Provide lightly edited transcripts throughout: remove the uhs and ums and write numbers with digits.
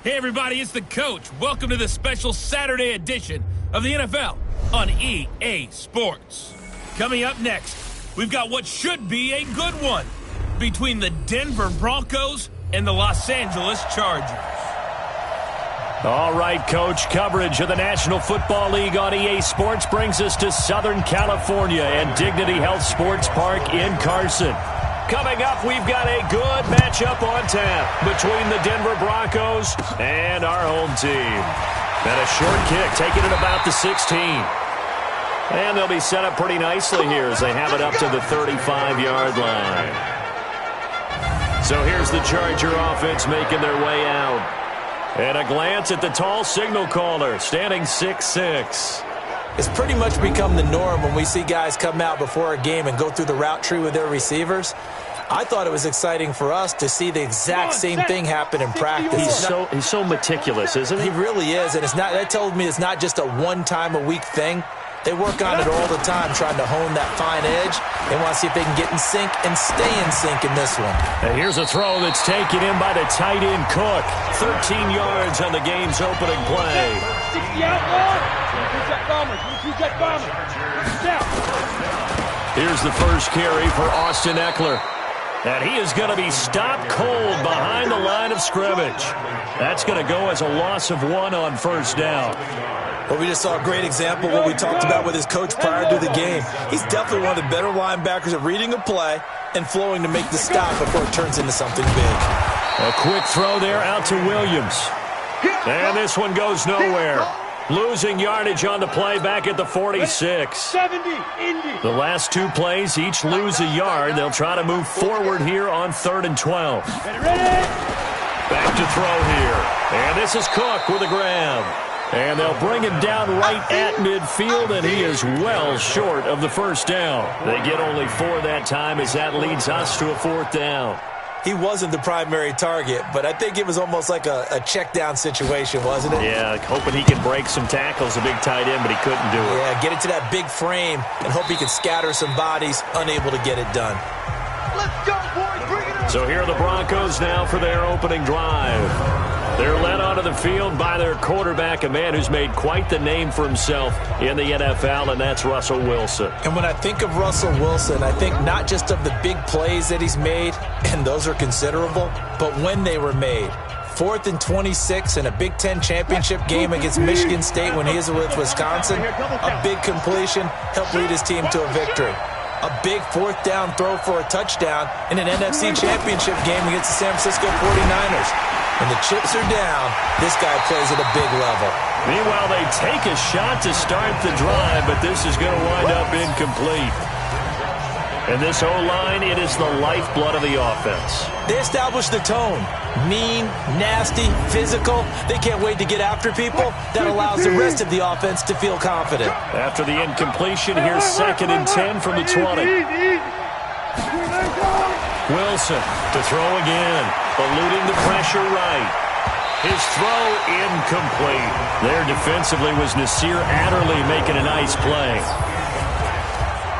Hey everybody, it's the coach. Welcome to the special Saturday edition of the NFL on EA Sports. Coming up next, we've got what should be a good one between the Denver Broncos and the Los Angeles Chargers. All right, Coach, coverage of the National Football League on EA Sports brings us to Southern California and Dignity Health Sports Park in Carson. Coming up, we've got a good matchup on tap between the Denver Broncos and our home team. And a short kick taken at about the 16. And they'll be set up pretty nicely here as they have it up to the 35-yard line. So here's the Charger offense making their way out. And a glance at the tall signal caller, standing 6'6". It's pretty much become the norm when we see guys come out before a game and go through the route tree with their receivers. I thought it was exciting for us to see the exact same thing happen in practice. He's so meticulous, isn't he? He really is, and that tells me it's not just a one-time-a-week thing. They work on it all the time, trying to hone that fine edge. They want to see if they can get in sync and stay in sync in this one. And here's a throw that's taken in by the tight end Cook. 13 yards on the game's opening play. 60 out, Here's the first carry for Austin Eckler. And he is going to be stopped cold behind the line of scrimmage. That's going to go as a loss of 1 on first down. Well, we just saw a great example of what we talked about with his coach prior to the game. He's definitely one of the better linebackers at reading a play and flowing to make the stop before it turns into something big. A quick throw there out to Williams. And this one goes nowhere. Losing yardage on the play back at the 46. 70, Indy. The last 2 plays each lose a yard. They'll try to move forward here on 3rd and 12. Ready? Back to throw here. And this is Cook with a grab. And they'll bring him down right at midfield, and he is well short of the first down. They get only 4 that time as that leads us to a 4th down. He wasn't the primary target, but I think it was almost like a check down situation, wasn't it? Yeah, hoping he can break some tackles, a big tight end, but he couldn't do it. Yeah, get it to that big frame and hope he can scatter some bodies, unable to get it done. Let's go, boys. Bring it on. So here are the Broncos now for their opening drive. They're led onto the field by their quarterback, a man who's made quite the name for himself in the NFL, and that's Russell Wilson. And when I think of Russell Wilson, I think not just of the big plays that he's made, and those are considerable, but when they were made. 4th and 26 in a Big Ten championship game against Michigan State when he was with Wisconsin. A big completion helped lead his team to a victory. A big 4th down throw for a touchdown in an NFC championship game against the San Francisco 49ers. When the chips are down, this guy plays at a big level. Meanwhile, they take a shot to start the drive, but this is going to wind up incomplete. And this O-line, it is the lifeblood of the offense. They establish the tone. Mean, nasty, physical. They can't wait to get after people. That allows the rest of the offense to feel confident. After the incompletion, here's 2nd and 10 from the 20. Wilson to throw again, eluding the pressure right. His throw incomplete. There defensively was Nasir Adderley making a nice play.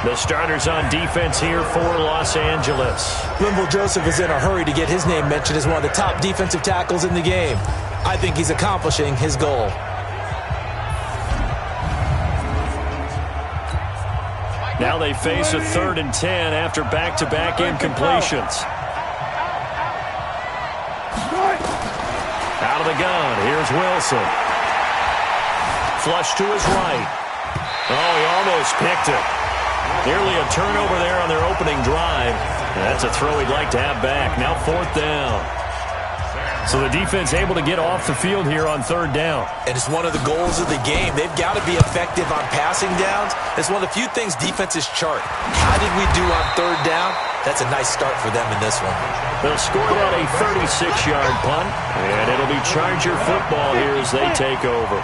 The starters on defense here for Los Angeles. Linval Joseph is in a hurry to get his name mentioned as one of the top defensive tackles in the game. I think he's accomplishing his goal. Now they face a 3rd and 10 after back-to-back incompletions. Out of the gun, here's Wilson. Flush to his right. Oh, he almost picked it. Nearly a turnover there on their opening drive. That's a throw he'd like to have back. Now 4th down. So the defense able to get off the field here on 3rd down. And it's one of the goals of the game. They've got to be effective on passing downs. It's one of the few things defenses chart. How did we do on 3rd down? That's a nice start for them in this one. They'll score out a 36-yard punt, and it'll be Charger football here as they take over.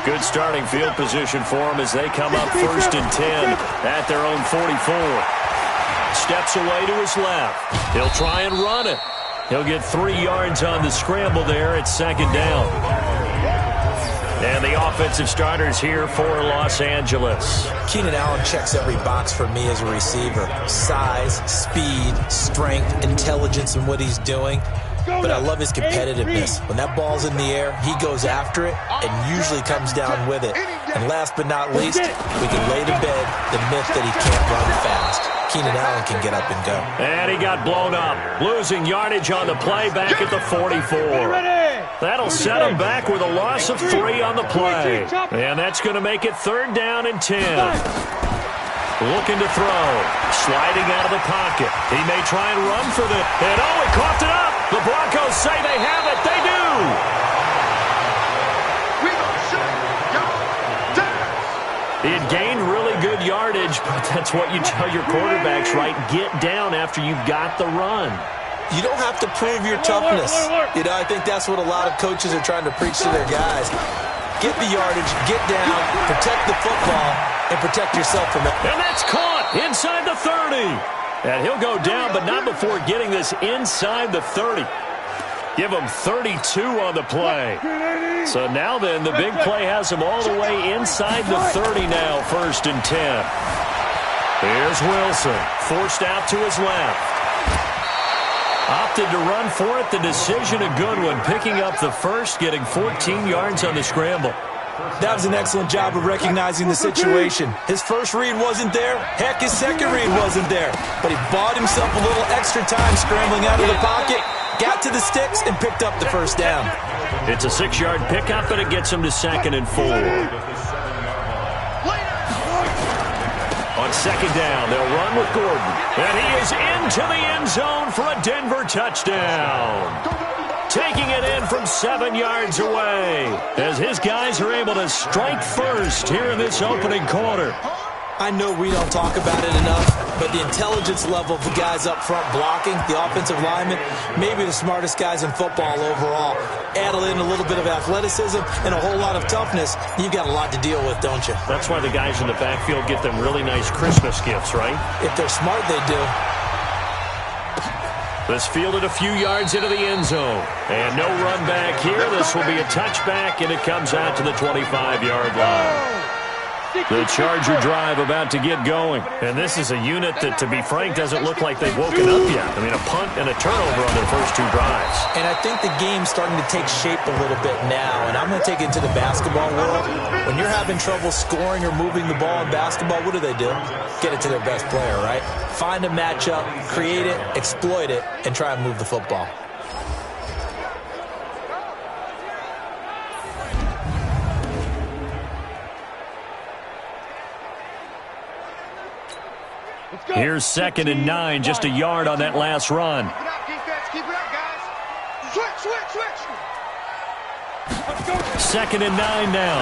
Good starting field position for them as they come up 1st and 10 at their own 44. Steps away to his left. He'll try and run it. He'll get 3 yards on the scramble there at 2nd down. And the offensive starters here for Los Angeles. Keenan Allen checks every box for me as a receiver. Size, speed, strength, intelligence in what he's doing. but I love his competitiveness. When that ball's in the air, he goes after it and usually comes down with it. And last but not least, we can lay to bed the myth that he can't run fast. Keenan Allen can get up and go. And he got blown up, losing yardage on the play back at the 44. That'll set him back with a loss of 3 on the play. And that's going to make it 3rd down and 10. Looking to throw. Sliding out of the pocket. He may try and run for the... And oh, he coughed it up. The Broncos say they have it. They do. He had gained really good yardage, but that's what you tell your quarterbacks, right? Get down after you've got the run. You don't have to prove your toughness. You know, I think that's what a lot of coaches are trying to preach to their guys. Get the yardage, get down, protect the football, and protect yourself from it. And that's caught inside the 30. And he'll go down, but not before getting this inside the 30. Give him 32 on the play. So now then, the big play has him all the way inside the 30 now, 1st and 10. Here's Wilson, forced out to his left. Opted to run for it. The decision a good one, picking up the first, getting 14 yards on the scramble. That was an excellent job of recognizing the situation. His first read wasn't there. Heck, his second read wasn't there. But he bought himself a little extra time scrambling out of the pocket, got to the sticks, and picked up the first down. It's a 6-yard pickup, and it gets him to 2nd and 4. On 2nd down, they'll run with Gordon. And he is into the end zone for a Denver touchdown. Taking it in from 7 yards away as his guys are able to strike first here in this opening quarter. I know we don't talk about it enough, but the intelligence level of the guys up front blocking, the offensive linemen, maybe the smartest guys in football overall. Add in a little bit of athleticism and a whole lot of toughness, you've got a lot to deal with, don't you? That's why the guys in the backfield get them really nice Christmas gifts, right? If they're smart, they do. This fielded a few yards into the end zone. And no run back here. This will be a touchback, and it comes out to the 25-yard line. The Charger drive about to get going. And this is a unit that, to be frank, doesn't look like they've woken up yet. I mean, a punt and a turnover on their first 2 drives. And I think the game's starting to take shape a little bit now. And I'm going to take it to the basketball world. When you're having trouble scoring or moving the ball in basketball, what do? Get it to their best player, right? Find a matchup, create it, exploit it, and try and move the football. Here's 2nd and 9, just a yard on that last run. Keep it up, guys. Switch. 2nd and 9 now.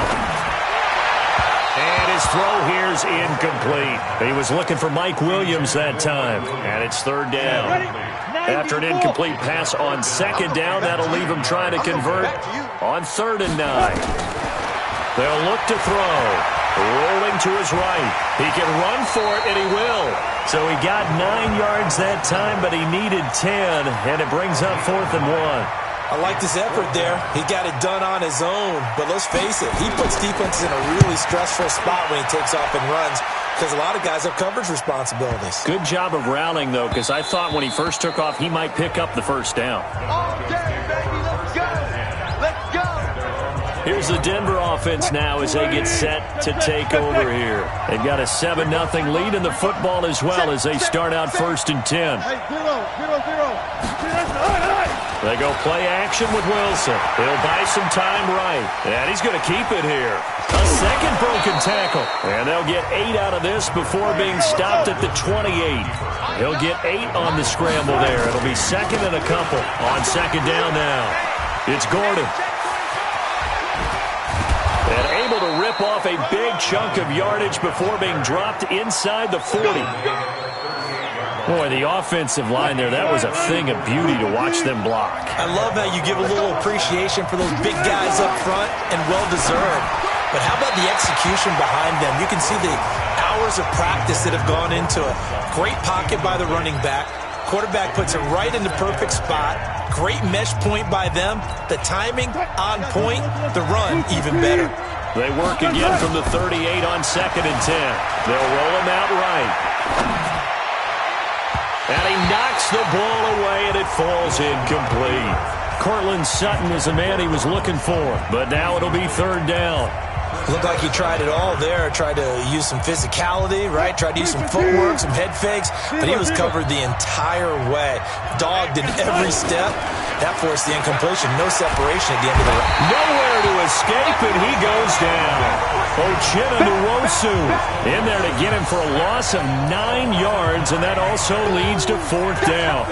And his throw here's incomplete. He was looking for Mike Williams that time. And it's 3rd down. After an incomplete pass on 2nd down, that'll leave him trying to convert on 3rd and 9. They'll look to throw. Rolling to his right. He can run for it, and he will. So he got 9 yards that time, but he needed 10, and it brings up 4th and 1. I like this effort there. He got it done on his own. But let's face it, he puts defenses in a really stressful spot when he takes off and runs because a lot of guys have coverage responsibilities. Good job of routing, though, because I thought when he first took off, he might pick up the first down. Okay, baby, let's go. Let's go. Here's the Denver offense now as they get set to take over here. They've got a 7-0 lead in the football as well as they start out 1st and 10. Hey, 0. They go play action with Wilson. He'll buy some time right. And he's going to keep it here. A second broken tackle. And they'll get 8 out of this before being stopped at the 28. He'll get 8 on the scramble there. It'll be 2nd and a couple on 2nd down now. It's Gordon. And able to rip off a big chunk of yardage before being dropped inside the 40. Boy, the offensive line there, that was a thing of beauty to watch them block. I love how you give a little appreciation for those big guys up front, and well-deserved. But how about the execution behind them? You can see the hours of practice that have gone into it. Great pocket by the running back. Quarterback puts it right in the perfect spot. Great mesh point by them. The timing on point. The run even better. They work again from the 38 on 2nd and 10. They'll roll him out right. And he knocks the ball away, and it falls incomplete. Cortland Sutton is the man he was looking for, but now it'll be third down. Looked like he tried it all there, tried to use some physicality, right? Tried to use some footwork, some head fakes, but he was covered the entire way. Dogged in every step. That forced the incompletion. No separation at the end of the round. Nowhere to escape, and he goes down. Ochena Nwosu in there to get him for a loss of 9 yards, and that also leads to fourth down.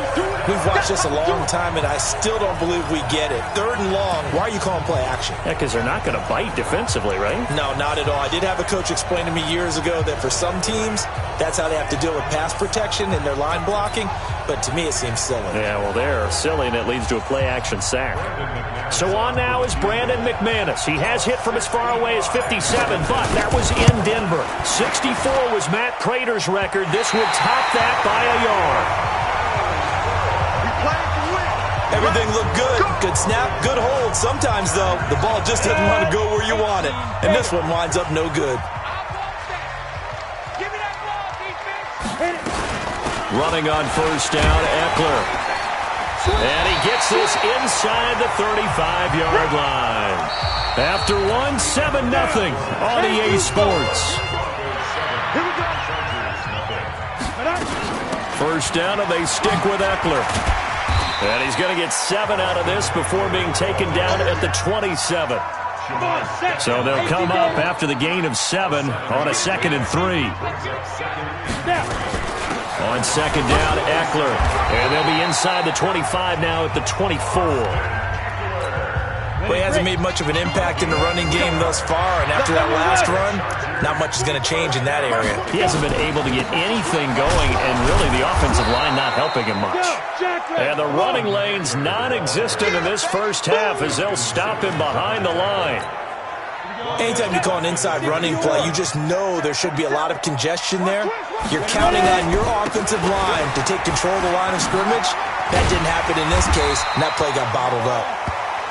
We've watched this a long time, and I still don't believe we get it. Third and long, why are you calling play action? Yeah, because they're not going to bite defensively, right? No, not at all. I did have a coach explain to me years ago that for some teams, that's how they have to deal with pass protection and their line blocking, but to me it seems silly. Yeah, well, they're silly, and it leads to a play-action sack. So on now is Brandon McManus. He has hit from as far away as 57, but that was in Denver. 64 was Matt Prater's record. This would top that by a yard. Everything looked good. Good snap, good hold. Sometimes, though, the ball just doesn't want to go where you want it. And this one winds up no good. Running on first down, Eckler. And he gets this inside the 35-yard line. After one, 7-0 on EA Sports. First down, and they stick with Eckler. And he's going to get 7 out of this before being taken down at the 27. So they'll come up after the gain of 7 on a 2nd and 3. On second down, Eckler. And they'll be inside the 25 now at the 24. Well, he hasn't made much of an impact in the running game thus far, and after that last run, not much is going to change in that area. He hasn't been able to get anything going, and really the offensive line not helping him much. And the running lane's non-existent in this first half as they'll stop him behind the line. Anytime you call an inside running play, you just know there should be a lot of congestion there. You're counting on your offensive line to take control of the line of scrimmage. That didn't happen in this case, and that play got bottled up.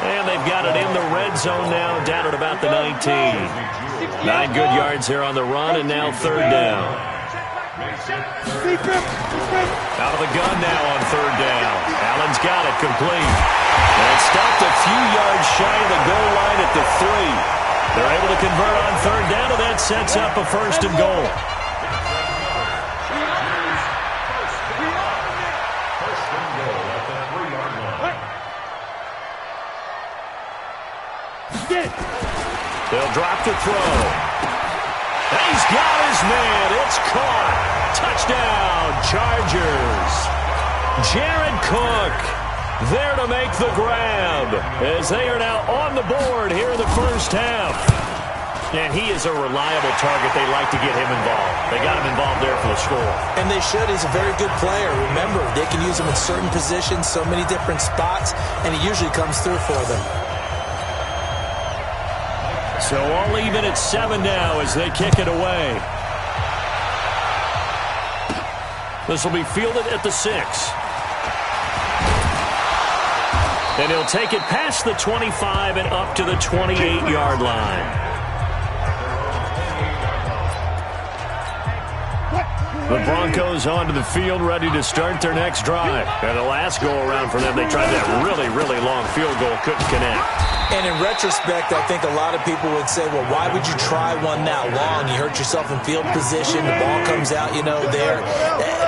And they've got it in the red zone now, down at about the 19. 9 good yards here on the run, and now third down. Out of the gun now on third down. Allen's got it complete. And it's stopped a few yards shy of the goal line at the 3. They're able to convert on third down, and that sets up a first and goal. They'll drop to throw. And he's got his man. It's caught. Touchdown, Chargers. Jared Cook there to make the grab as they are now on the board here in the first half. And he is a reliable target. They like to get him involved. They got him involved there for the score. And they should. He's a very good player. Remember, they can use him in certain positions, so many different spots, and he usually comes through for them. So all even at 7 now as they kick it away. This will be fielded at the 6. And he'll take it past the 25 and up to the 28-yard line. The Broncos onto the field, ready to start their next drive. And the last go-around for them, they tried that really, really long field goal, couldn't connect. And in retrospect, I think a lot of people would say, well, why would you try one that long? You hurt yourself in field position. The ball comes out, there.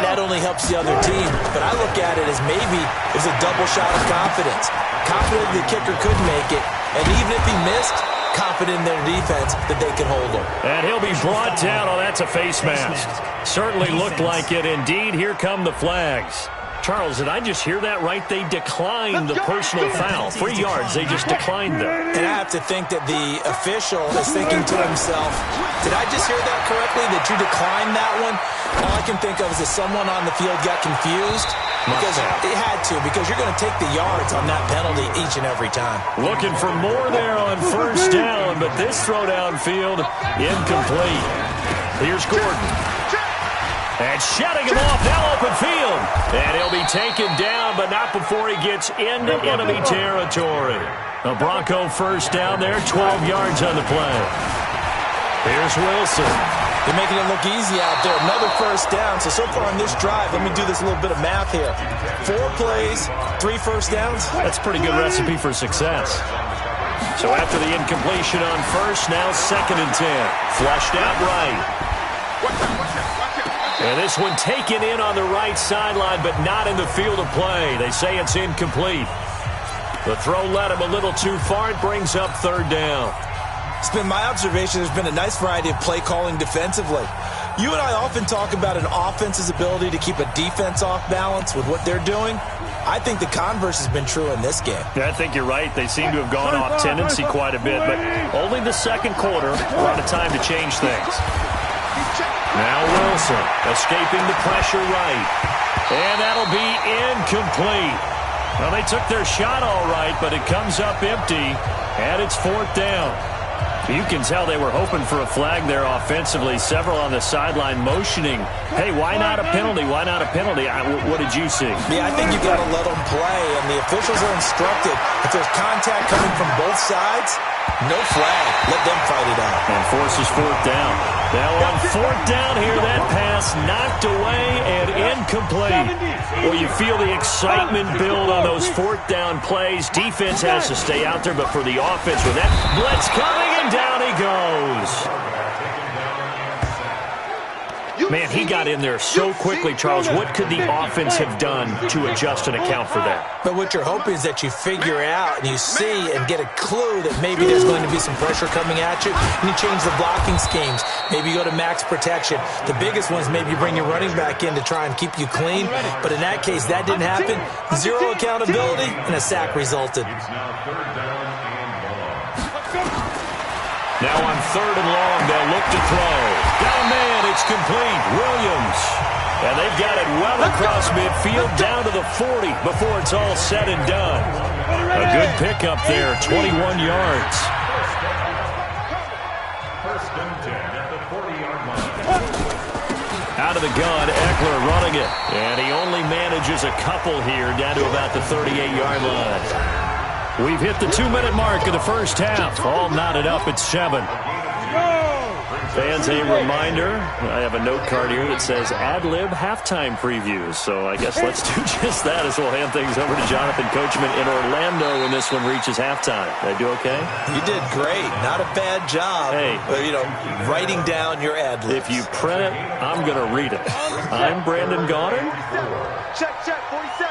That only helps the other team. But I look at it as maybe it was a double shot of confidence. Confident the kicker could make it. And even if he missed, confident in their defense that they can hold him. And he'll be brought down. Oh, that's a face mask. Certainly looked like it. Indeed, here come the flags. Charles, did I just hear that right? They declined the personal foul. 3 yards, they just declined them. And I have to think that the official is thinking to himself, did I just hear that correctly, that you declined that one? All I can think of is that someone on the field got confused. Because it had to, because you're going to take the yards on that penalty each and every time. Looking for more there on first down, but this throw downfield, incomplete. Here's Gordon. And shutting him off, now open field. And he'll be taken down, but not before he gets into enemy territory. A Bronco first down there, 12 yards on the play. Here's Wilson. They're making it look easy out there. Another first down. So far on this drive, let me do this little bit of math here. 4 plays, 3 first downs. That's a pretty good recipe for success. So after the incompletion on first, now 2nd and 10. Flushed out right. And this one taken in on the right sideline, but not in the field of play. They say it's incomplete. The throw led him a little too far. It brings up 3rd down. It's been my observation there's been a nice variety of play calling defensively. You and I often talk about an offense's ability to keep a defense off balance with what they're doing. I think the converse has been true in this game. Yeah, I think you're right. They seem to have gone off tendency quite a bit, but only the 2nd quarter brought a time to change things. Now Wilson escaping the pressure right. And that'll be incomplete. Well, they took their shot all right, but it comes up empty, and it's 4th down. You can tell they were hoping for a flag there offensively. Several on the sideline motioning, hey, why not a penalty? Why not a penalty? What did you see? Yeah, I think you got to let them play, and the officials are instructed. If there's contact coming from both sides, no flag. Let them fight it out. And forces 4th down. Now on 4th down here, that pass knocked away and incomplete. Well, you feel the excitement build on those 4th down plays. Defense has to stay out there, but for the offense, with that blitz coming, and down he goes. Man, he got in there so quickly, Charles. What could the offense have done to adjust and account for that? But what you're hoping is that you figure out and you see and get a clue that maybe there's going to be some pressure coming at you, and you change the blocking schemes. Maybe you go to max protection. The biggest one is maybe you bring your running back in to try and keep you clean. But in that case, that didn't happen. 0 accountability, and a sack resulted. Now on 3rd and long, they'll look to throw. Got a man, it's complete. Williams. And they've got it well across midfield down to the 40 before it's all said and done. A good pickup there, 21 yards. Out of the gun, Eckler running it. And he only manages a couple here down to about the 38-yard line. We've hit the 2-minute mark of the first half. All knotted up at 7. Fans, a reminder, I have a note card here that says ad-lib halftime previews. So I guess let's do just that as we'll hand things over to Jonathan Coachman in Orlando when this one reaches halftime. Did I do okay? You did great. Not a bad job. Hey. Writing down your ad-libs. If you print it, I'm going to read it. I'm Brandon Gaudin. Check, 47.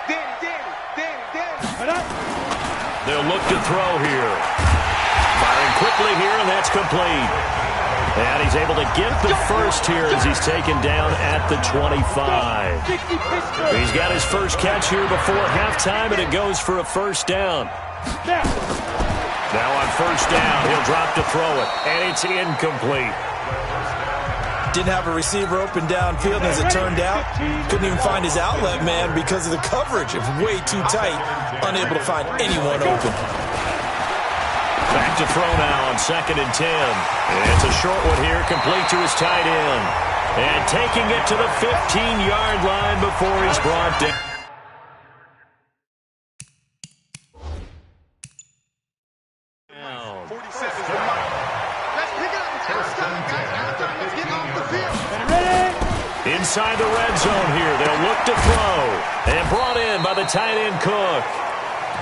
Danny. They'll look to throw here. Firing quickly here, and that's complete. And he's able to get the first here as he's taken down at the 25. He's got his first catch here before halftime, and it goes for a first down. Now on first down, he'll drop to throw it, and it's incomplete. Didn't have a receiver open downfield, and as it turned out, couldn't even find his outlet man because of the coverage. It was way too tight, unable to find anyone open. Back to throw now on 2nd and 10. It's a short one here, complete to his tight end. And taking it to the 15-yard line before he's brought down. Inside the red zone here, they'll look to throw. And brought in by the tight end Cook.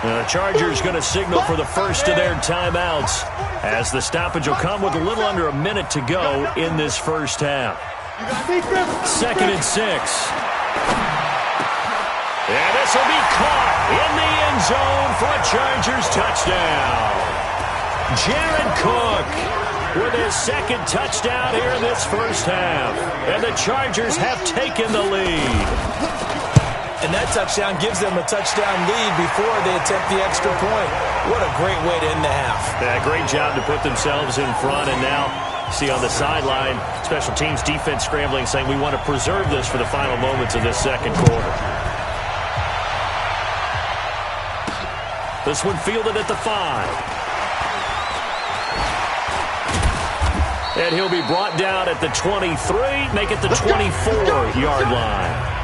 The Chargers going to signal for the first of their timeouts as the stoppage will come with a little under a minute to go in this first half. 2nd and 6. And this will be caught in the end zone for a Chargers touchdown. Jared Cook with his 2nd touchdown here in this first half. And the Chargers have taken the lead. And that touchdown gives them a touchdown lead before they attempt the extra point. What a great way to end the half. Yeah, great job to put themselves in front. And now, see on the sideline, special teams defense scrambling, saying we want to preserve this for the final moments of this second quarter. This one fielded at the 5. And he'll be brought down at the 23, make it the 24-yard line.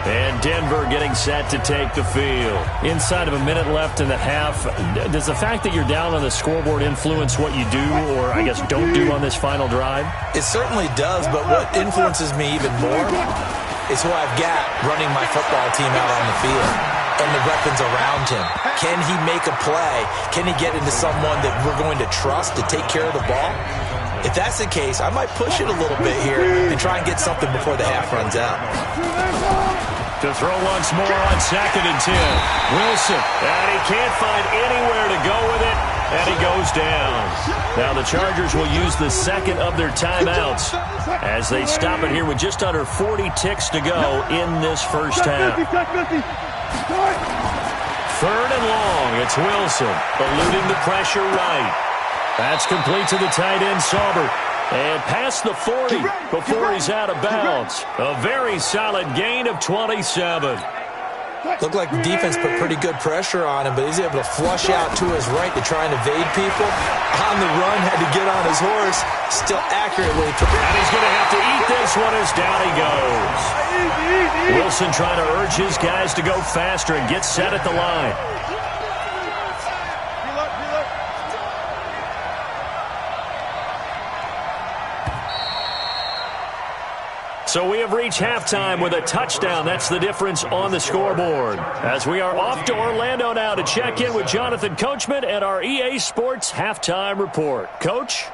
And Denver getting set to take the field. Inside of a minute left in the half, does the fact that you're down on the scoreboard influence what you do, or I guess don't do on this final drive? It certainly does, but what influences me even more is who I've got running my football team out on the field and the weapons around him. Can he make a play? Can he get into someone that we're going to trust to take care of the ball? If that's the case, I might push it a little bit here and try and get something before the half runs out. To throw once more on 2nd and 10. Wilson, and he can't find anywhere to go with it, and he goes down. Now the Chargers will use the second of their timeouts as they stop it here with just under 40 ticks to go in this first half. 3rd and long, it's Wilson, eluding the pressure right. That's complete to the tight end, Sauber. And past the 40 before he's out of bounds. A very solid gain of 27. Looked like the defense put pretty good pressure on him, but he's able to flush out to his right to try and evade people. On the run, had to get on his horse. Still accurately. And he's going to have to eat this one as down he goes. Wilson trying to urge his guys to go faster and get set at the line. So we have reached halftime with a touchdown. That's the difference on the scoreboard. As we are off to Orlando now to check in with Jonathan Coachman and our EA Sports Halftime Report. Coach?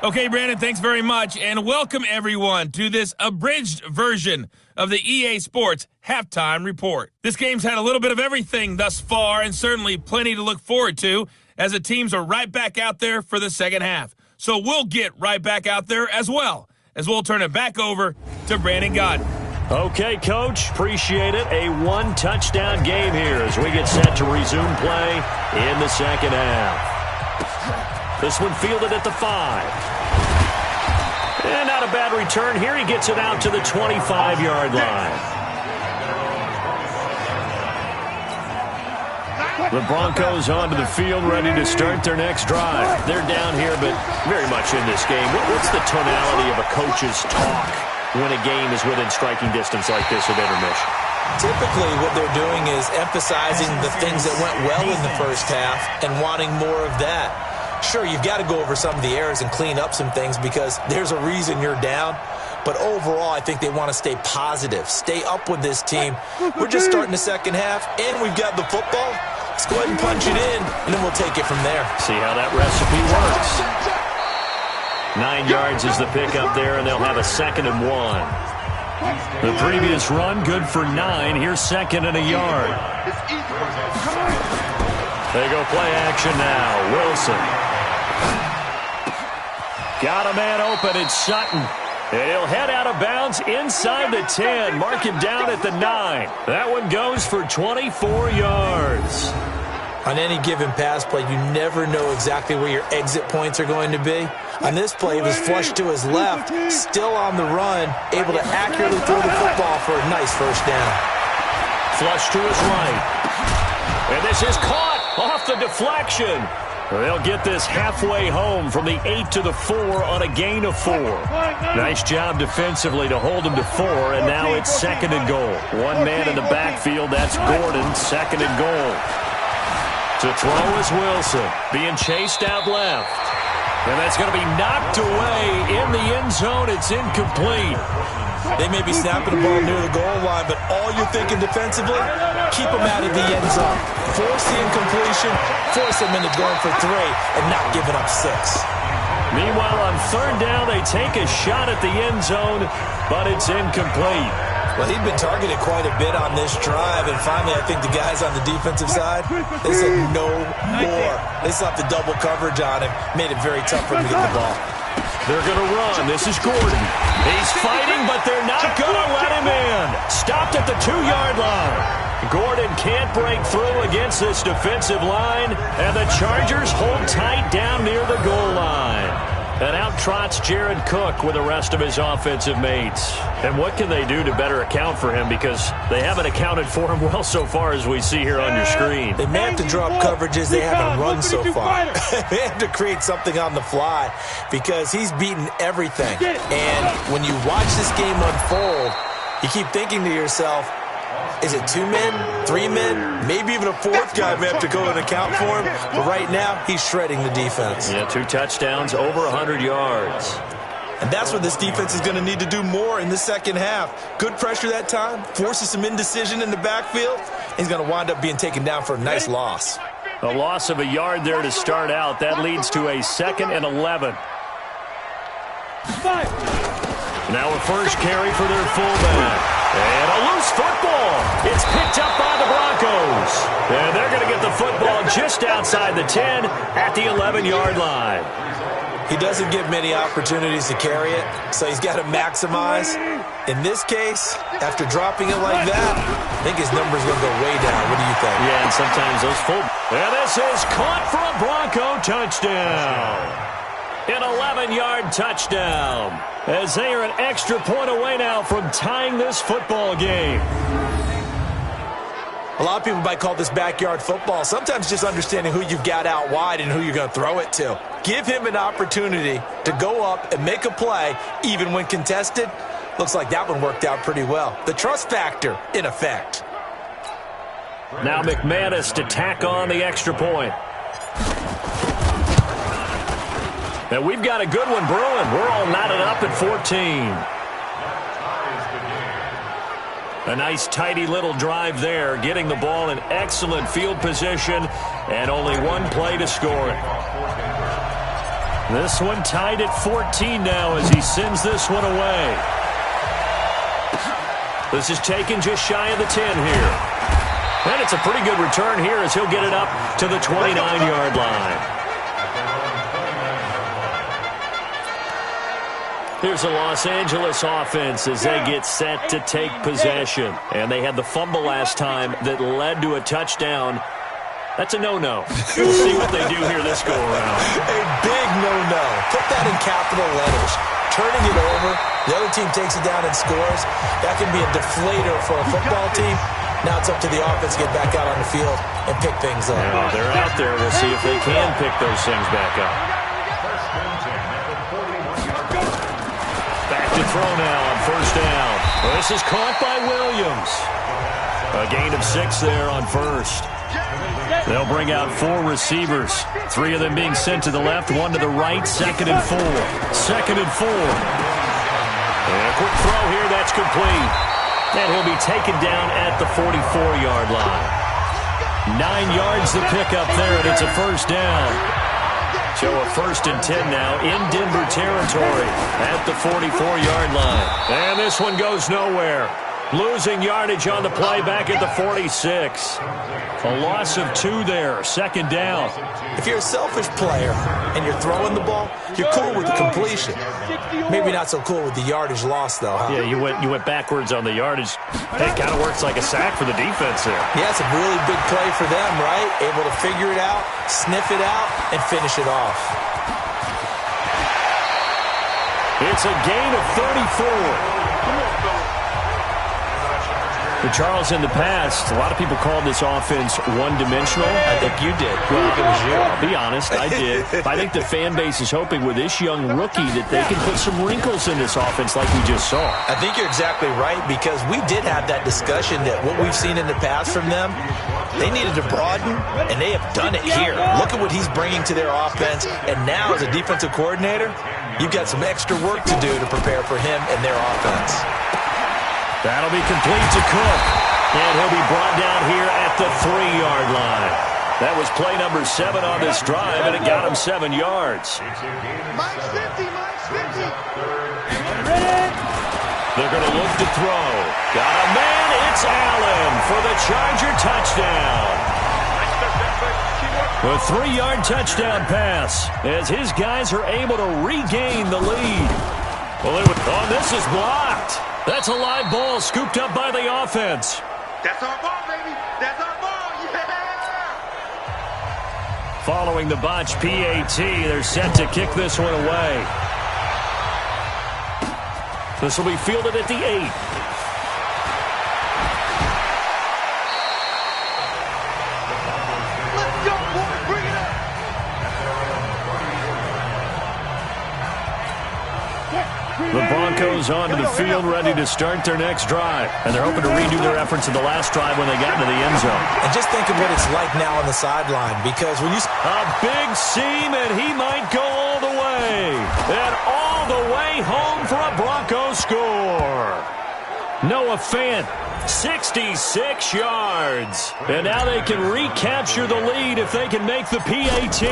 Okay, Brandon, thanks very much, and welcome everyone to this abridged version of the EA Sports Halftime Report. This game's had a little bit of everything thus far, and certainly plenty to look forward to, as the teams are right back out there for the second half. So we'll get right back out there as well, as we'll turn it back over to Brandon Godden. Okay, Coach, appreciate it. A one-touchdown game here as we get set to resume play in the second half. This one fielded at the 5. And not a bad return here. He gets it out to the 25-yard line. The Broncos onto the field, ready to start their next drive. They're down here, but very much in this game. What's the tonality of a coach's talk when a game is within striking distance like this at intermission? Typically, what they're doing is emphasizing the things that went well in the first half and wanting more of that. Sure, you've got to go over some of the errors and clean up some things because there's a reason you're down. But overall, I think they want to stay positive, stay up with this team. We're just starting the second half, and we've got the football. Let's go ahead and punch it in, and then we'll take it from there. See how that recipe works. 9 yards is the pickup there, and they'll have a 2nd and 1. The previous run, good for 9. Here's 2nd and a yard. They go play action now. Wilson. Got a man open. It's Sutton. And he'll head out of bounds inside the 10. Mark him down at the 9. That one goes for 24 yards. On any given pass play, you never know exactly where your exit points are going to be. On this play, he was flushed to his left, still on the run, able to accurately throw the football for a nice first down. Flush to his right. And this is caught off the deflection. They'll get this halfway home from the 8 to the 4 on a gain of 4. Nice job defensively to hold him to 4, and now it's 2nd and goal. One man in the backfield, that's Gordon, 2nd and goal. To throw is Wilson, being chased out left. And that's going to be knocked away in the end zone. It's incomplete. They may be snapping the ball near the goal line, but all you're thinking defensively, keep them out of the end zone. Force the incompletion, force them into going for 3, and not giving up 6. Meanwhile, on 3rd down, they take a shot at the end zone, but it's incomplete. Well, he'd been targeted quite a bit on this drive, and finally I think the guys on the defensive side, they said no more. They slapped the double coverage on him, made it very tough for him to get the ball. They're going to run. This is Gordon. He's fighting, but they're not going to let him in. Stopped at the 2-yard line. Gordon can't break through against this defensive line, and the Chargers hold tight down near the goal line. and out-trots Jared Cook with the rest of his offensive mates. And what can they do to better account for him? Because they haven't accounted for him well so far, as we see here on your screen. They may have to drop coverages they haven't run so far. They have to create something on the fly because he's beaten everything. And when you watch this game unfold, you keep thinking to yourself, is it 2 men, 3 men, maybe even a 4th guy may have to go and account for him? But right now, he's shredding the defense. Yeah, 2 touchdowns, over 100 yards. And that's what this defense is going to need to do more in the second half. Good pressure that time, forces some indecision in the backfield. He's going to wind up being taken down for a nice loss. A loss of a yard there to start out. That leads to a 2nd and 11. Now a first carry for their fullback. And a loose football. It's picked up by the Broncos. And they're going to get the football just outside the 10 at the 11-yard line. He doesn't get many opportunities to carry it, so he's got to maximize. In this case, after dropping it like that, I think his number's going to go way down. What do you think? Yeah, and sometimes those full. And this is caught for a Bronco touchdown. An 11-yard touchdown, as they are an extra point away now from tying this football game. A lot of people might call this backyard football. Sometimes just understanding who you've got out wide and who you're going to throw it to. Give him an opportunity to go up and make a play, even when contested. Looks like that one worked out pretty well. The trust factor in effect. Now McManus to tack on the extra point. And we've got a good one brewing. We're all knotted up at 14. A nice, tidy little drive there, getting the ball in excellent field position, and only one play to score it. This one tied at 14 now as he sends this one away. This is taken just shy of the 10 here. And it's a pretty good return here as he'll get it up to the 29-yard line. Here's the Los Angeles offense as they get set to take possession. And they had the fumble last time that led to a touchdown. That's a no-no. We'll see what they do here this go-around. A big no-no. Put that in capital letters. Turning it over, the other team takes it down and scores. That can be a deflator for a football team. Now it's up to the offense to get back out on the field and pick things up. Yeah, they're out there. We'll see if they can pick those things back up. Back to throw now on first down. Well, this is caught by Williams. A gain of 6 there on first. They'll bring out 4 receivers. 3 of them being sent to the left, 1 to the right. 2nd and 4. 2nd and 4. And a quick throw here. That's complete. And he'll be taken down at the 44-yard line. 9 yards to pick up there, and it's a first down. So a 1st and 10 now in Denver territory at the 44-yard line. And this one goes nowhere. Losing yardage on the play back at the 46. A loss of 2 there. 2nd down. If you're a selfish player and you're throwing the ball, you're cool with the completion. Maybe not so cool with the yardage loss, though, huh? Yeah, you went backwards on the yardage. It kind of works like a sack for the defense there. Yeah, it's a really big play for them, right? Able to figure it out, sniff it out, and finish it off. It's a gain of 34. But Charles, in the past, a lot of people called this offense one-dimensional. I think you did. Well, it was you. I'll be honest, I did. I think the fan base is hoping with this young rookie that they can put some wrinkles in this offense like we just saw. I think you're exactly right, because we did have that discussion that what we've seen in the past from them, they needed to broaden, and they have done it here. Look at what he's bringing to their offense, and now as a defensive coordinator, you've got some extra work to do to prepare for him and their offense. That'll be complete to Cook. And he'll be brought down here at the 3-yard line. That was play number 7 on this drive, and it got him 7 yards. Mike's 50, Mike's 50. They're going to look to throw. Got a man. It's Allen for the Charger touchdown. A 3-yard touchdown pass as his guys are able to regain the lead. Well, this is blocked. That's a live ball scooped up by the offense. That's our ball, baby. That's our ball. Yeah. Following the botch PAT, they're set to kick this one away. This will be fielded at the 8. The Broncos onto the field, ready to start their next drive. And they're hoping to redo their efforts in the last drive when they got into the end zone. And just think of what it's like now on the sideline, because when you... A big seam, and he might go all the way. And all the way home for a Broncos score. Noah Fant, 66 yards. And now they can recapture the lead if they can make the PAT.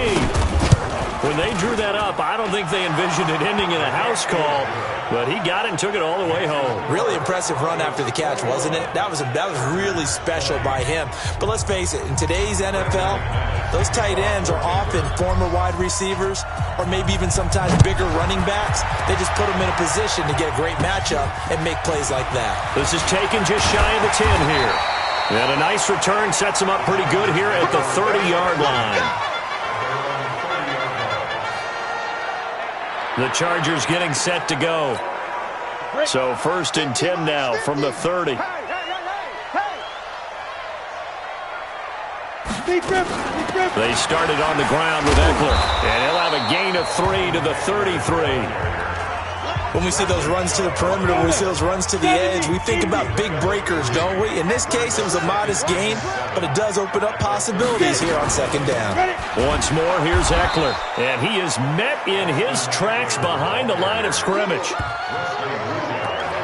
When they drew that up, I don't think they envisioned it ending in a house call, but he got it and took it all the way home. Really impressive run after the catch, wasn't it? That was really special by him. But let's face it, in today's NFL, those tight ends are often former wide receivers or maybe even sometimes bigger running backs. They just put them in a position to get a great matchup and make plays like that. This is taken just shy of the 10 here. And a nice return sets him up pretty good here at the 30-yard line. The Chargers getting set to go. So 1st and 10 now from the 30. They started on the ground with Eckler. And he'll have a gain of 3 to the 33. When we see those runs to the perimeter, when we see those runs to the edge, we think about big breakers, don't we? In this case, it was a modest gain, but it does open up possibilities here on 2nd down. Once more, here's Eckler. And he is met in his tracks behind the line of scrimmage.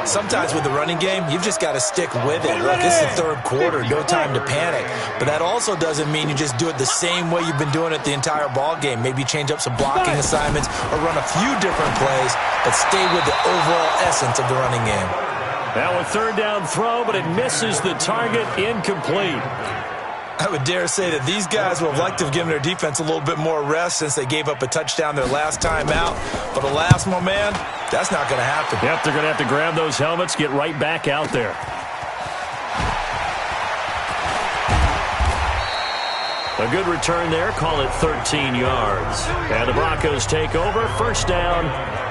Sometimes with the running game, you've just got to stick with it. Look, it's the 3rd quarter, no time to panic. But that also doesn't mean you just do it the same way you've been doing it the entire ball game. Maybe change up some blocking assignments or run a few different plays, but stay with the overall essence of the running game. Now a 3rd down throw, but it misses the target, incomplete. I would dare say that these guys would have liked to have given their defense a little bit more rest since they gave up a touchdown their last time out. But alas, my man, that's not going to happen. Yep, they're going to have to grab those helmets, get right back out there. A good return there, call it 13 yards. And the Broncos take over, 1st down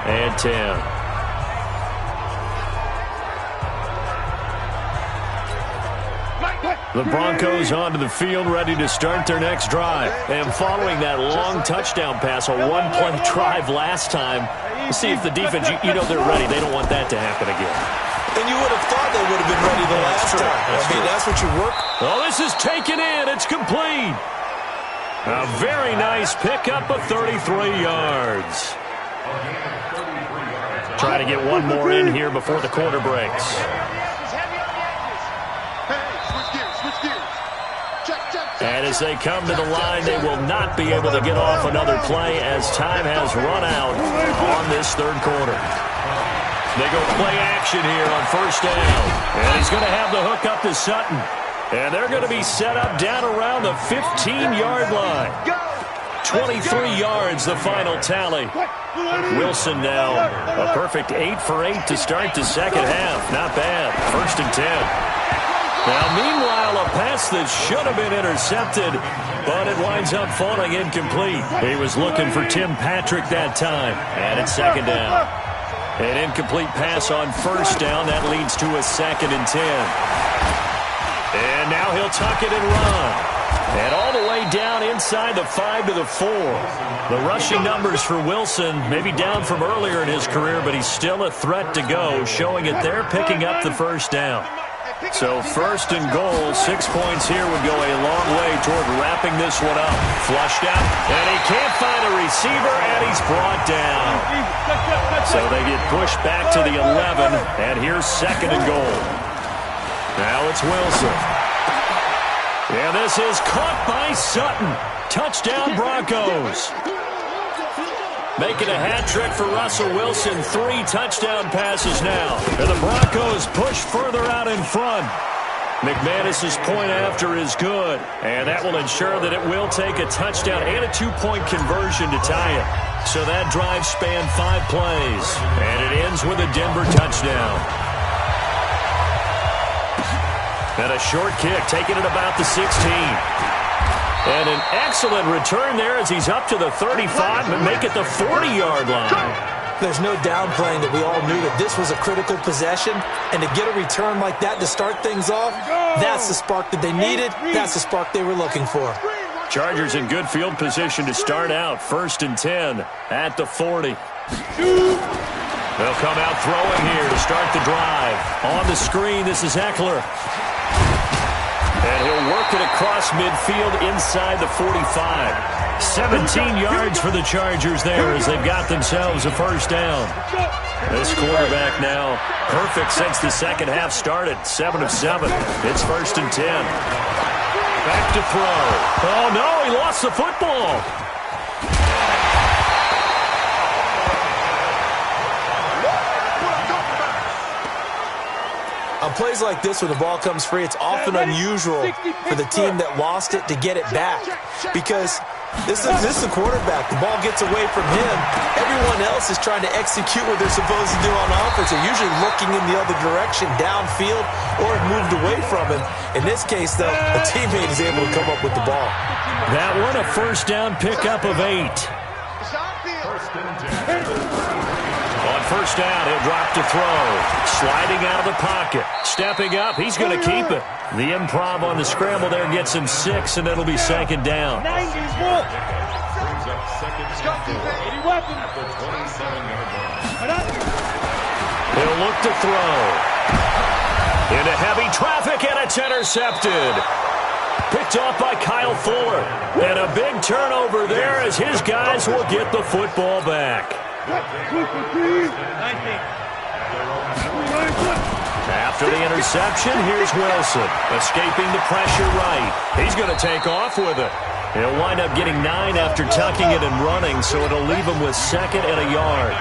and 10. The Broncos onto the field, ready to start their next drive. And following that long touchdown pass, a one-play drive last time, let's see if the defense, you know they're ready. They don't want that to happen again. And you would have thought they would have been ready the last time. That's what you work. Oh, this is taken in. It's complete. A very nice pickup of 33 yards. Try to get one more in here before the quarter breaks. And as they come to the line, they will not be able to get off another play as time has run out on this 3rd quarter. They go play action here on 1st down. And he's going to have the hook up to Sutton. And they're going to be set up down around the 15-yard line. 23 yards, the final tally. Wilson now a perfect 8 for 8 to start the 2nd half. Not bad. 1st and 10. Now, meanwhile, a pass that should have been intercepted, but it winds up falling incomplete. He was looking for Tim Patrick that time, and it's 2nd down. An incomplete pass on 1st down. That leads to a 2nd and 10. And now he'll tuck it and run. And all the way down inside the 5 to the 4. The rushing numbers for Wilson, maybe down from earlier in his career, but he's still a threat to go, showing it they're picking up the 1st down. So 1st and goal, 6 points here would go a long way toward wrapping this one up. Flushed out, and he can't find a receiver, and he's brought down. So they get pushed back to the 11, and here's 2nd and goal. Now it's Wilson. And this is caught by Sutton. Touchdown, Broncos. Making a hat trick for Russell Wilson. 3 touchdown passes now. And the Broncos push further out in front. McManus's point after is good. And that will ensure that it will take a touchdown and a 2-point conversion to tie it. So that drive spanned 5 plays. And it ends with a Denver touchdown. And a short kick, taking it about the 16. And an excellent return there as he's up to the 35 and make it the 40-yard line. There's no downplaying that we all knew that this was a critical possession, and to get a return like that to start things off, that's the spark that they needed. That's the spark they were looking for. Chargers in good field position to start out. 1st and 10 at the 40. They'll come out throwing here to start the drive. On the screen, this is Eckler. And he'll work it across midfield inside the 45. 17 yards for the Chargers there as they've got themselves a first down. This quarterback now perfect since the second half started. 7 of 7. It's 1st and 10. Back to throw. Oh, no, he lost the football. On plays like this, when the ball comes free, it's often unusual for the team that lost it to get it back. Because this is the quarterback. The ball gets away from him. Everyone else is trying to execute what they're supposed to do on offense. They're usually looking in the other direction, downfield, or moved away from him. In this case, though, a teammate is able to come up with the ball. That one, a first down pickup of 8. On first down, he'll drop to throw. Sliding out of the pocket. Stepping up, he's going to keep it. The improv on the scramble there gets him 6, and it'll be 2nd down. He'll look to throw. Into heavy traffic, and it's intercepted. Picked off by Kyle Fuller. And a big turnover there as his guys will get the football back. After the interception, here's Wilson. Escaping the pressure right. He's going to take off with it. He'll wind up getting 9 after tucking it and running, so it'll leave him with 2nd and a yard.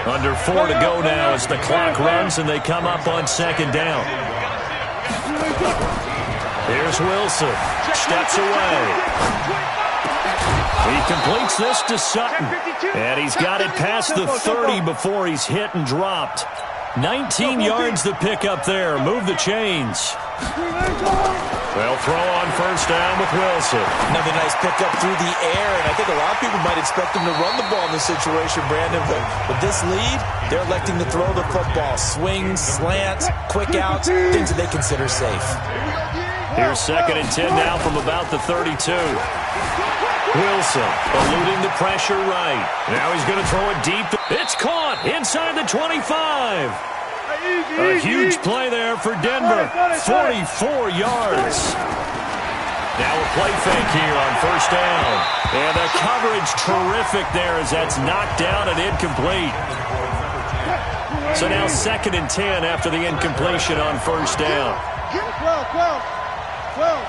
Under 4 to go now as the clock runs and they come up on 2nd down. Here's Wilson. Steps away. He completes this to Sutton. And he's got it past the 30 before he's hit and dropped. 19 yards to pick up there. Move the chains. They'll throw on first down with Wilson. Another nice pickup through the air, and I think a lot of people might expect him to run the ball in this situation, Brandon, but with this lead, they're electing to throw the football. Swings, slants, quick outs, things that they consider safe. Here's 2nd and 10 now from about the 32. Wilson eluding the pressure right. Now he's going to throw it deep. It's caught inside the 25. A huge play there for Denver. 44 yards. Now a play fake here on first down. And the coverage terrific there as that's knocked down and incomplete. So now 2nd and 10 after the incompletion on first down. 12.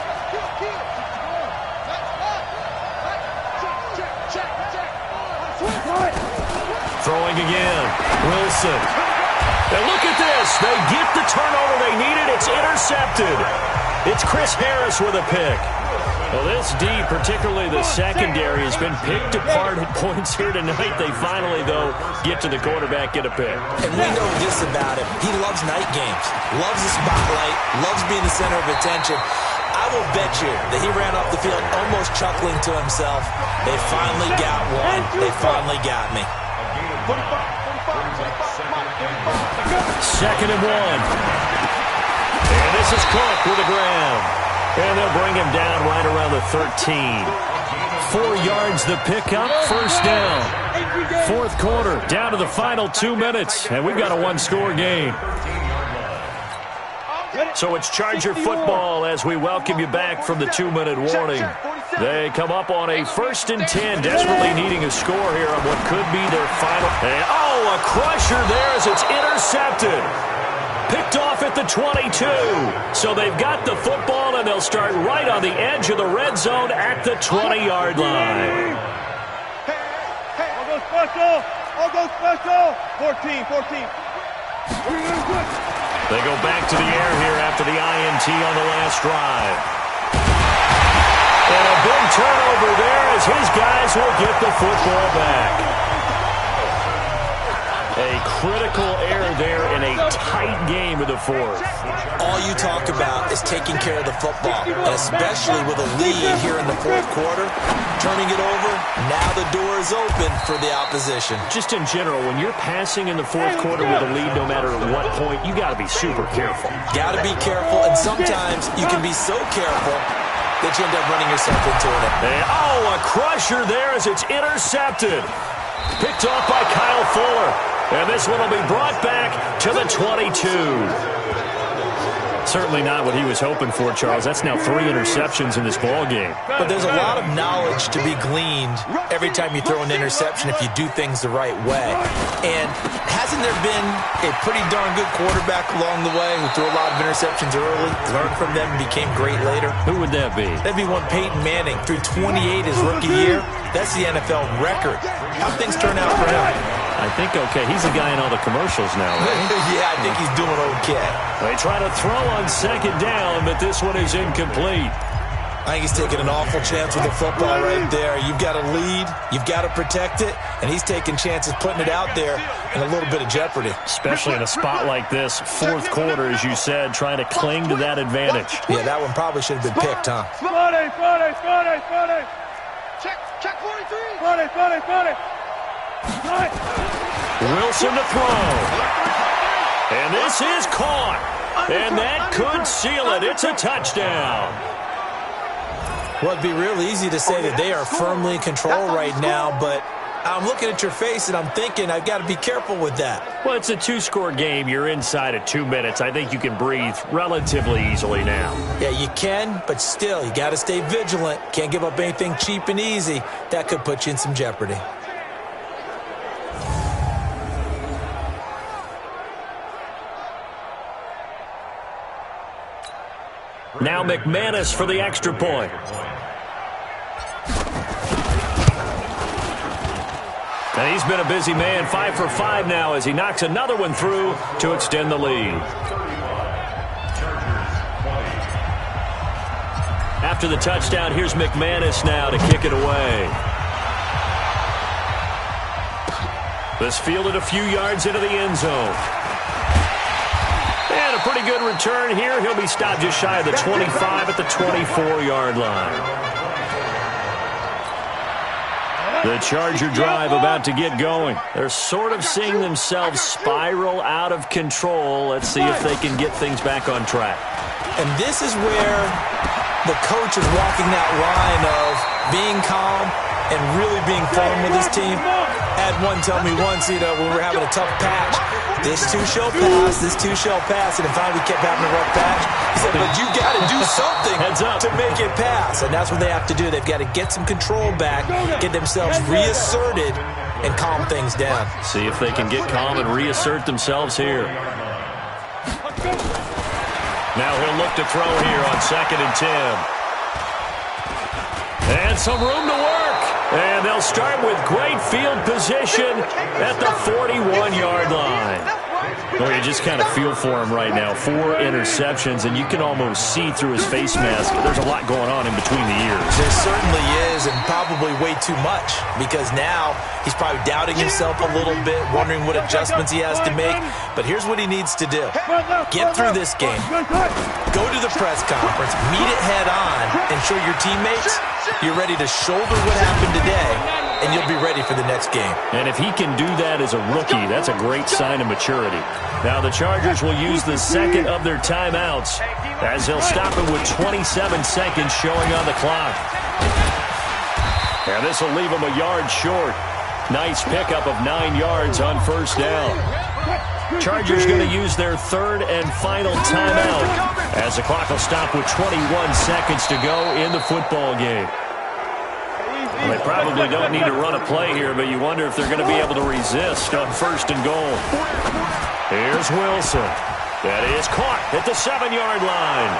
Throwing again. Wilson. And look at this. They get the turnover they needed. It's intercepted. It's Chris Harris with a pick. Well, this D, particularly the secondary, has been picked apart at points here tonight. They finally, though, get to the quarterback, get a pick. And we know this about him. He loves night games, loves the spotlight, loves being the center of attention. I will bet you that he ran off the field almost chuckling to himself. They finally got one. They finally got me. 2nd and 1. And this is Cook with a grab. And they'll bring him down right around the 13. 4 yards the pickup, first down. 4th quarter, down to the final 2 minutes. And we've got a one-score game. So it's Charger football as we welcome you back from the 2-minute warning. They come up on a 1st and 10, desperately needing a score here on what could be their final. And, oh, a crusher there as it's intercepted. Picked off at the 22. So they've got the football, and they'll start right on the edge of the red zone at the 20-yard line. I'll go special. 14. They go back to the air here after the INT on the last drive. And a big turnover there as his guys will get the football back. A critical error there in a tight game of the fourth. All you talk about is taking care of the football, and especially with a lead here in the fourth quarter. Turning it over, now the door is open for the opposition. Just in general, when you're passing in the fourth quarter with a lead, no matter at what point, you got to be super careful. Got to be careful, and sometimes you can be so careful that you end up running yourself into it. And, oh, a crusher there as it's intercepted. Picked off by Kyle Fuller. And this one will be brought back to the 22. Certainly not what he was hoping for, Charles. That's now 3 interceptions in this ball game. But there's a lot of knowledge to be gleaned every time you throw an interception if you do things the right way. And hasn't there been a pretty darn good quarterback along the way who threw a lot of interceptions early, learned from them, and became great later? Who would that be? That'd be one Peyton Manning. Threw 28 his rookie year. That's the NFL record. How things turn out for him? I think okay. He's the guy in all the commercials now, right? Yeah, I think he's doing okay. They try to throw on second down, but this one is incomplete. I think he's taking an awful chance with the football right there. You've got to lead, you've got to protect it, and he's taking chances putting it out there in a little bit of jeopardy. Especially in a spot like this, fourth quarter, as you said, trying to cling to that advantage. Yeah, that one probably should have been picked, huh? Check 43. Wilson to throw. And this is caught. And that could seal it. It's a touchdown. Well, it'd be real easy to say that they are firmly in control right now, but I'm looking at your face and I'm thinking I've got to be careful with that. Well, it's a 2-score game. You're inside of 2 minutes. I think you can breathe relatively easily now. Yeah, you can, but still, you got to stay vigilant. Can't give up anything cheap and easy. That could put you in some jeopardy. Now McManus for the extra point. And he's been a busy man, 5 for 5 now as he knocks another one through to extend the lead. After the touchdown, here's McManus now to kick it away. This fielded a few yards into the end zone. And a pretty good return here. He'll be stopped just shy of the 25 at the 24-yard line. The Charger drive about to get going. They're sort of seeing themselves spiral out of control. Let's see if they can get things back on track. And this is where the coach is walking that line of being calm and really being firm with his team. I had one tell me once, when we were having a tough patch, this too shall pass, this too shall pass, and then finally we kept having a rough patch. He said, but you got to do something to make it pass, and that's what they have to do. They've got to get some control back, get themselves reasserted, and calm things down. See if they can get calm and reassert themselves here. Now he'll look to throw here on 2nd and 10. And some room to work. And they'll start with great field position at the 41-yard line. Well, you just kind of feel for him right now. 4 interceptions, and you can almost see through his face mask. There's a lot going on in between the ears. There certainly is, and probably way too much, because now he's probably doubting himself a little bit, wondering what adjustments he has to make. But here's what he needs to do. Get through this game. Go to the press conference. Meet it head on and show your teammates you're ready to shoulder what happened today, and you'll be ready for the next game. And if he can do that as a rookie, that's a great sign of maturity. Now the Chargers will use the second of their timeouts as they'll stop it with 27 seconds showing on the clock. And this will leave them a yard short. Nice pickup of 9 yards on first down. Chargers going to use their third and final timeout as the clock will stop with 21 seconds to go in the football game. Well, they probably don't need to run a play here, but you wonder if they're going to be able to resist on 1st and goal. Here's Wilson. That is caught at the 7-yard line.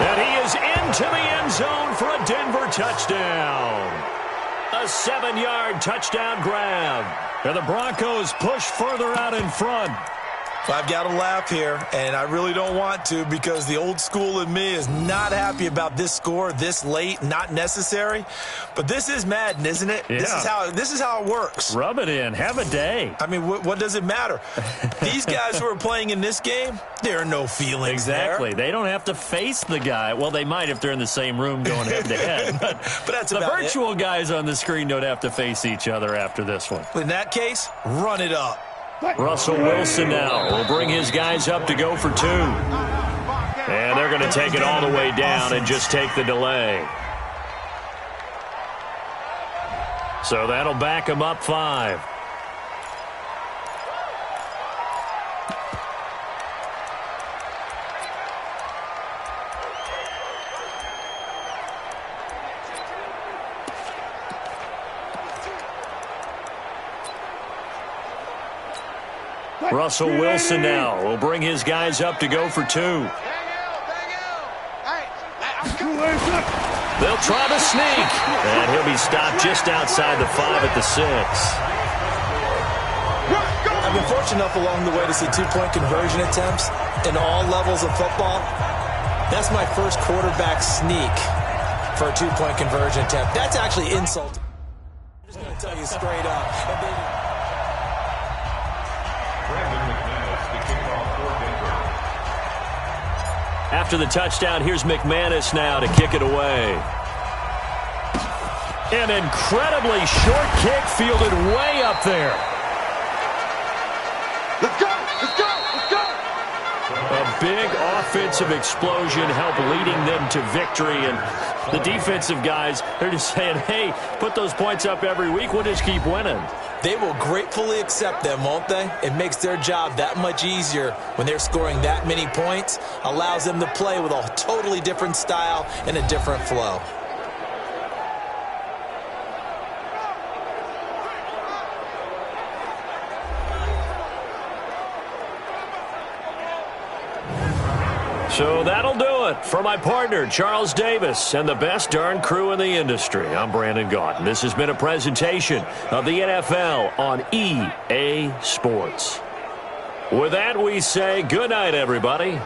And he is into the end zone for a Denver touchdown. A 7-yard touchdown grab. And the Broncos push further out in front. I've got to laugh here, and I really don't want to because the old school in me is not happy about this score this late, not necessary. But this is Madden, isn't it? Yeah. This is how it works. Rub it in. Have a day. I mean, what does it matter? These guys who are playing in this game, there are no feelings Exactly. there. They don't have to face the guy. Well, they might if they're in the same room going head-to-head. But that's the about virtual guys on the screen don't have to face each other after this one. In that case, run it up. Russell Wilson now will bring his guys up to go for 2. And they're going to take it all the way down and just take the delay. So that'll back him up 5. Russell Wilson now will bring his guys up to go for 2. They'll try to sneak, and he'll be stopped just outside the 5 at the 6. I've been fortunate enough along the way to see 2-point conversion attempts in all levels of football. That's my first quarterback sneak for a 2-point conversion attempt. That's actually insulting. I'm just going to tell you straight up. After the touchdown, here's McManus now to kick it away. An incredibly short kick fielded way up there. Let's go! Let's go! Let's go! A big offensive explosion helped leading them to victory. And the defensive guys, they're just saying, hey, put those points up every week. We'll just keep winning. They will gratefully accept them, won't they? It makes their job that much easier when they're scoring that many points. Allows them to play with a totally different style and a different flow. So that'll do it for my partner, Charles Davis, and the best darn crew in the industry. I'm Brandon Gaudin. This has been a presentation of the NFL on EA Sports. With that, we say good night, everybody.